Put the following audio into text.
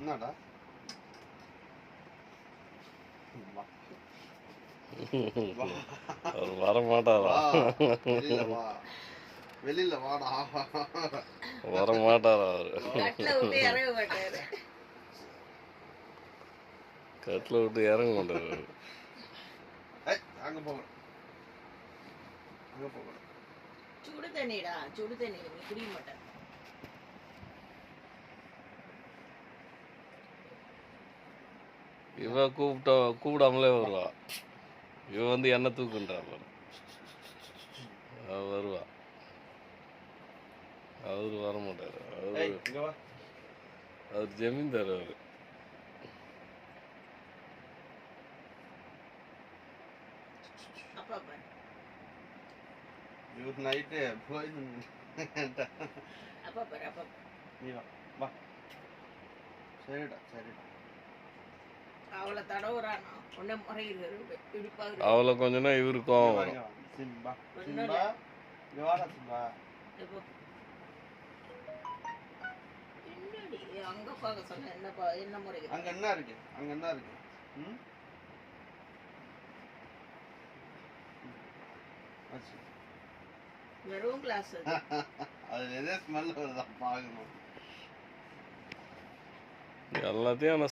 என்னடா அவர் வர மாட்டாரா? வெளியில வாடா. வர மாட்டாரா அவரு? கட்டில விட்டு இறங்க மாட்டாரு. அங்க போக சுடு தண்ணிடா, சுடு தண்ணி நீ குடிக்க மாட்டேன். இவ கூப்பிடாமலே வருவா. இவ வந்து என்ன தூக்குன்றா வருவா. அவரு வர மாட்டாரு. அவர் ஜமீன்தார் அவரு. இவர் நைட்டு போய் நீ வா. சரிடா சரிடா. அவளை தடவுறானா உன்னை முறையிரு. அவளை கொஞ்சம் இவருக்கும் சிம்பா சிம்பா இங்க வாடா சிம்பா. என்னடி அங்க பார்க்க சொன்ன? என்ன முறை? அங்க என்ன இருக்கு? ம் வெறும் கிளாஸ் அது எதே ஸ்மெல் வருதா பாக்கணும். எல்லாத்தையும்